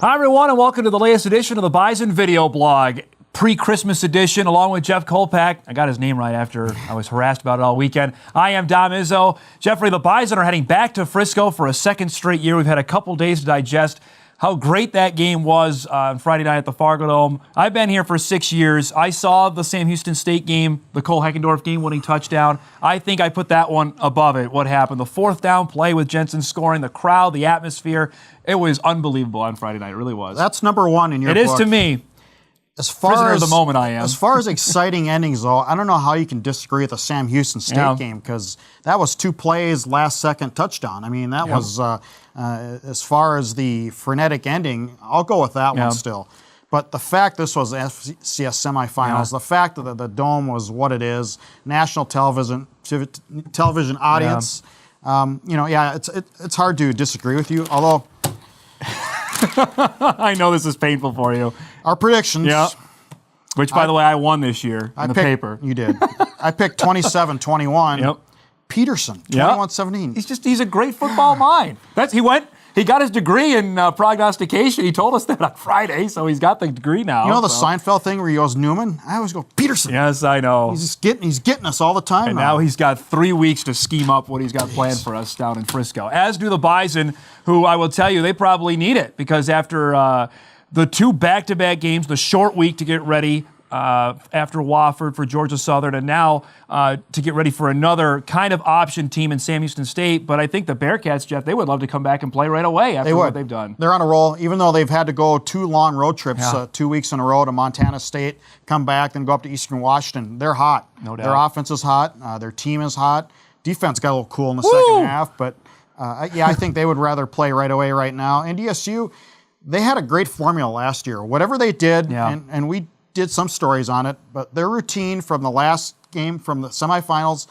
Hi, everyone, and welcome to the latest edition of the Bison video blog, pre-Christmas edition, along with Jeff Kolpack. I got his name right after I was harassed about it all weekend. I am Dom Izzo. Jeffrey, the Bison are heading back to Frisco for a second straight year. We've had a couple days to digest how great that game was on Friday night at the Fargo Dome. I've been here for 6 years. I saw the Sam Houston State game, the Cole Heckendorf game-winning touchdown. I think I put that one above it, what happened. The fourth down play with Jensen scoring, the crowd, the atmosphere. It was unbelievable on Friday night. It really was. That's number one in your book. It is to me. Prisoner of the moment I am. As far as exciting endings, though, I don't know how you can disagree with the Sam Houston State game, because that was 2 plays, last-second touchdown. I mean, that was, as far as the frenetic ending, I'll go with that one still. But the fact this was FCS semifinals, the fact that the Dome was what it is, national television audience, it's hard to disagree with you, although... I know this is painful for you. Our predictions. Yeah. Which, by the way, I won this year in the paper. You did. I picked 27-21. Yep. Peterson, 21-17. He's a great football mind. He got his degree in prognostication. He told us that on Friday, so he's got the degree now. You know the Seinfeld thing where he goes Newman? I always go Peterson. Yes, I know. He's getting us all the time. And now he's got 3 weeks to scheme up what he's got planned for us down in Frisco. As do the Bison, who I will tell you, they probably need it, because after the 2 back-to-back games, the short week to get ready after Wofford for Georgia Southern, and now to get ready for another kind of option team in Sam Houston State. But I think the Bearkats, Jeff, they would love to come back and play right away after what they've done. They're on a roll, even though they've had to go 2 long road trips, 2 weeks in a row to Montana State, come back, then go up to Eastern Washington. They're hot. No doubt. Their offense is hot. Their team is hot. Defense got a little cool in the second half, but I think they would rather play right away right now. And DSU, they had a great formula last year. Whatever they did, and we did some stories on it, but their routine from the last game, from the semifinals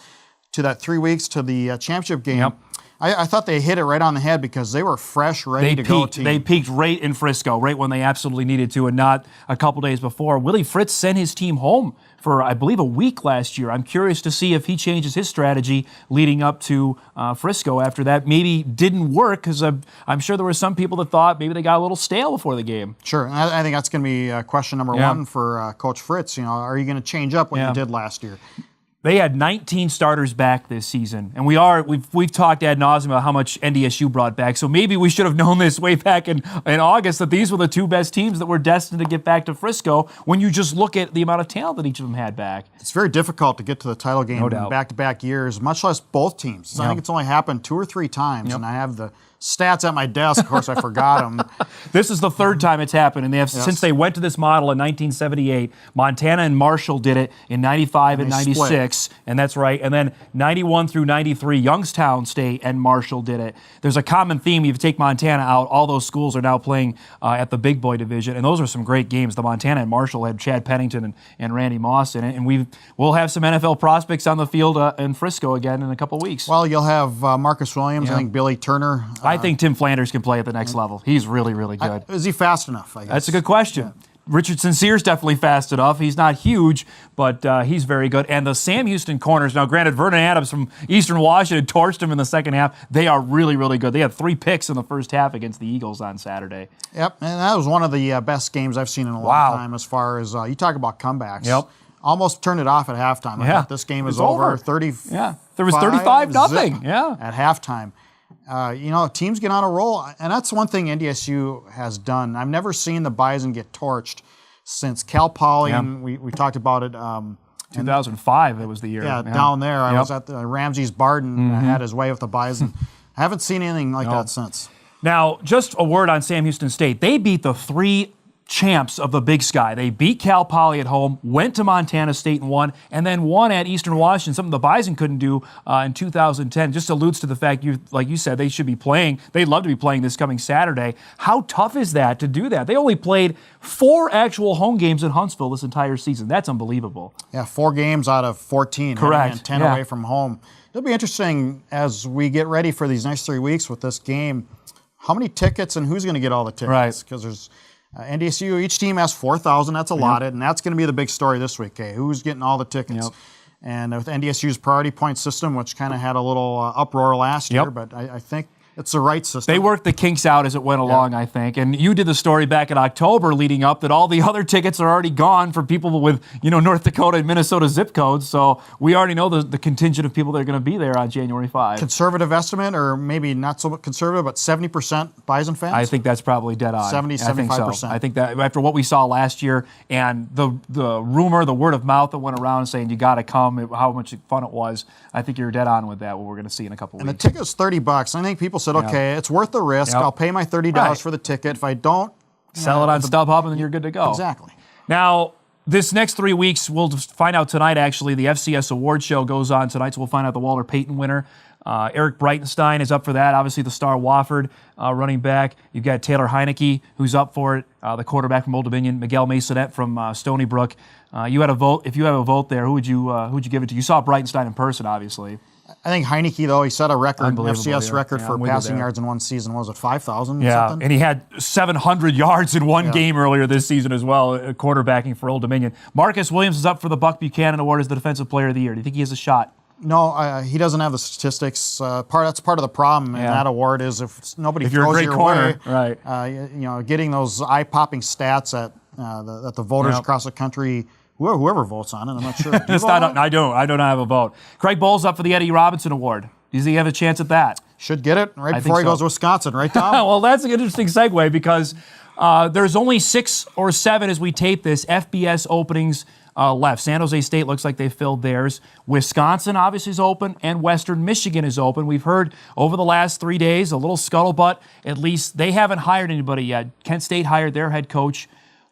to that 3 weeks to the championship game, I thought they hit it right on the head, because they were fresh, ready to go team. They peaked right in Frisco, right when they absolutely needed to, and not a couple days before. Willie Fritz sent his team home for, I believe, a week last year. I'm curious to see if he changes his strategy leading up to Frisco after that. Maybe didn't work, because I'm sure there were some people that thought maybe they got a little stale before the game. Sure, and I think that's going to be question number one for Coach Fritz. Are you going to change up what you did last year? They had 19 starters back this season, and we've talked ad nauseum about how much NDSU brought back. So maybe we should have known this way back in August, that these were the 2 best teams that were destined to get back to Frisco. When you just look at the amount of talent that each of them had back, it's very difficult to get to the title game in back-to-back years, much less both teams. I think it's only happened 2 or 3 times, and I have the stats at my desk. Of course, I forgot them. This is the 3rd time it's happened, and they have since they went to this model in 1978. Montana and Marshall did it in 95 and 96, and that's right. And then 91 through 93, Youngstown State and Marshall did it. There's a common theme. If you take Montana out, all those schools are now playing at the big boy division, and those are some great games. The Montana and Marshall had Chad Pennington and Randy Moss in it, and we'll have some NFL prospects on the field in Frisco again in a couple weeks. Well, you'll have Marcus Williams, I think Billy Turner. I think Tim Flanders can play at the next level. He's really, really good. Is he fast enough, I guess? That's a good question. Richard Sincere's definitely fast enough. He's not huge, but he's very good. And the Sam Houston corners, now granted, Vernon Adams from Eastern Washington torched him in the second half. They are really, really good. They had 3 picks in the first half against the Eagles on Saturday. Yep, and that was one of the best games I've seen in a long time, as far as you talk about comebacks. Yep. Almost turned it off at halftime. I thought this game was over. 30. Yeah, there was 35-0. At halftime. Teams get on a roll, and that's one thing NDSU has done. I've never seen the Bison get torched since Cal Poly, and we talked about it. 2005, it was the year. Down there. I was at the Ramses Barden, had his way with the Bison. I haven't seen anything like that since. Now, just a word on Sam Houston State. They beat the 3 champs of the Big Sky. They beat Cal Poly at home, went to Montana State and won, and then won at Eastern Washington, something the Bison couldn't do in 2010. Just alludes to the fact, like you said, they should be playing. They'd love to be playing this coming Saturday. How tough is that to do that? They only played 4 actual home games in Huntsville this entire season. That's unbelievable. Yeah, 4 games out of 14. Correct. And 10 away from home. It'll be interesting as we get ready for these next 3 weeks with this game, how many tickets and who's going to get all the tickets. Right. Because there's NDSU, each team has 4,000. That's allotted, and that's going to be the big story this week. Okay, who's getting all the tickets? And with NDSU's priority point system, which kind of had a little uproar last year, but I think It's the right system. They worked the kinks out as it went along, I think. And you did the story back in October leading up that all the other tickets are already gone for people with, North Dakota and Minnesota zip codes. So we already know the contingent of people that are going to be there on January 5. Conservative estimate, or maybe not so conservative, but 70% Bison fans? I think that's probably dead on. 75%. I think that after what we saw last year and the rumor, the word of mouth that went around saying you got to come, how much fun it was, I think you're dead on with that, what we're going to see in a couple weeks. And the ticket's $30. I think people said, okay, it's worth the risk. I'll pay my $30 for the ticket. If I don't, sell it on StubHub and then you're good to go. Exactly. Now, this next 3 weeks, we'll find out tonight, actually. The FCS award show goes on tonight, so we'll find out the Walter Payton winner. Eric Breitenstein is up for that. Obviously, the star Wofford running back. You've got Taylor Heineke, who's up for it, the quarterback from Old Dominion. Miguel Masonette from Stony Brook. You had a vote. If you have a vote there, who would you give it to? You saw Breitenstein in person, obviously. I think Heineke, though, he set a record, FCS record for passing yards in one season. What was it, 5,000? Yeah, something? And he had 700 yards in one game earlier this season as well, quarterbacking for Old Dominion. Marcus Williams is up for the Buck Buchanan Award as the Defensive Player of the Year. Do you think he has a shot? No, he doesn't have the statistics. That's part of the problem in that award is if nobody throws your way, right? Getting those eye-popping stats that the voters across the country. Whoever votes on it, I'm not sure. I don't have a vote. Craig Bowles up for the Eddie Robinson Award. Does he have a chance at that? Should get it right before he goes to Wisconsin, right, Tom? Well, that's an interesting segue because there's only 6 or 7 as we tape this FBS openings left. San Jose State looks like they filled theirs. Wisconsin obviously is open, and Western Michigan is open. We've heard over the last 3 days a little scuttlebutt. At least they haven't hired anybody yet. Kent State hired their head coach.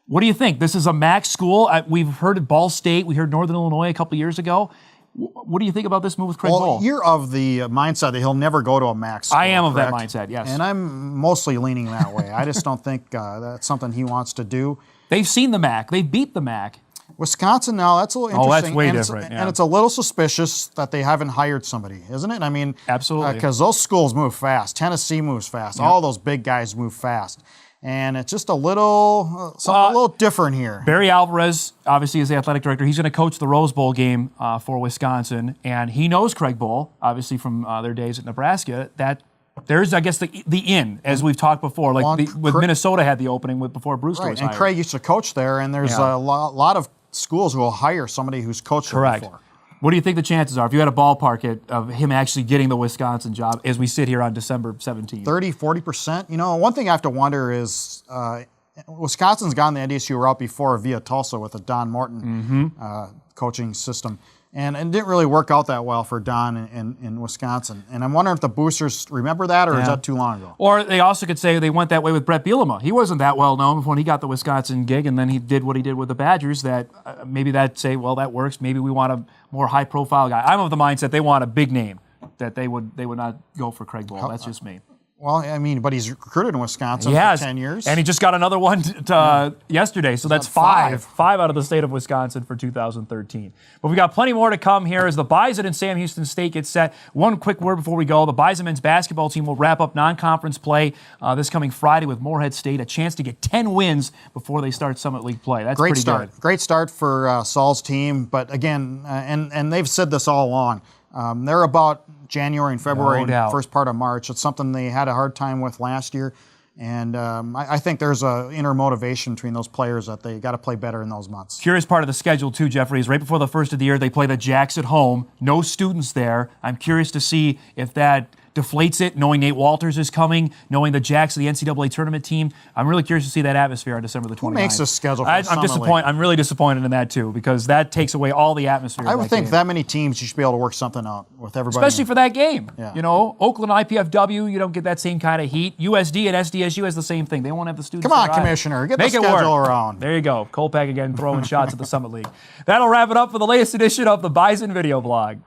What do you think? This is a MAC school. We've heard at Ball State. We heard Northern Illinois a couple years ago. What do you think about this move with Craig Bohl? You're of the mindset that he'll never go to a MAC school. I am of correct? that mindset, yes. And I'm mostly leaning that way. I just don't think that's something he wants to do. They've seen the MAC. They've beat the MAC. Wisconsin now, that's a little interesting. Oh, that's way different. And it's a little suspicious that they haven't hired somebody, isn't it? I mean, absolutely. Because those schools move fast. Tennessee moves fast. All those big guys move fast. And it's just a little different here. Barry Alvarez, obviously, is the athletic director. He's going to coach the Rose Bowl game for Wisconsin. And he knows Craig Bohl, obviously, from their days at Nebraska. That there's, I guess, the in, as we've talked before. With Minnesota had the opening before Brewster was hired. And Craig used to coach there, and there's a lot of schools who will hire somebody who's coached there before. What do you think the chances are, if you had a ballpark of him actually getting the Wisconsin job as we sit here on December 17th? 30, 40%. One thing I have to wonder is Wisconsin's gone the NDSU route before via Tulsa with the Don Morton coaching system. And it didn't really work out that well for Don in Wisconsin. And I'm wondering if the boosters remember that, or is that too long ago? Or they also could say they went that way with Brett Bielema. He wasn't that well known when he got the Wisconsin gig, and then he did what he did with the Badgers. That maybe that say, well, that works. Maybe we want a more high-profile guy. I'm of the mindset they want a big name, that they would not go for Craig Bohl. That's just me. Well, I mean, but he's recruited in Wisconsin for 10 years. And he just got another one yesterday, so that's five out of the state of Wisconsin for 2013. But we got plenty more to come here as the Bison and Sam Houston State get set. One quick word before we go. The Bison men's basketball team will wrap up non-conference play this coming Friday with Morehead State, a chance to get 10 wins before they start Summit League play. That's pretty good. Great start for Saul's team, but again, and they've said this all along, they're about January and February and first part of March. It's something they had a hard time with last year. And I think there's an inner motivation between those players that they got to play better in those months. Curious part of the schedule, too, Jeffrey, is right before the first of the year, they play the Jacks at home. No students there. I'm curious to see if that deflates it, knowing Nate Walters is coming, knowing the Jacks of the NCAA tournament team. I'm really curious to see that atmosphere on December the 29th. Who makes the schedule for I'm disappointed. I'm really disappointed in that, too, because that takes away all the atmosphere. I would think that many teams, you should be able to work something out with everybody. Especially for that game. Yeah. Oakland IPFW, you don't get that same kind of heat. USD and SDSU has the same thing. They won't have the students. Come on, Commissioner. Get the schedule around. There you go. Kolpack again throwing shots at the Summit League. That'll wrap it up for the latest edition of the Bison Video Blog.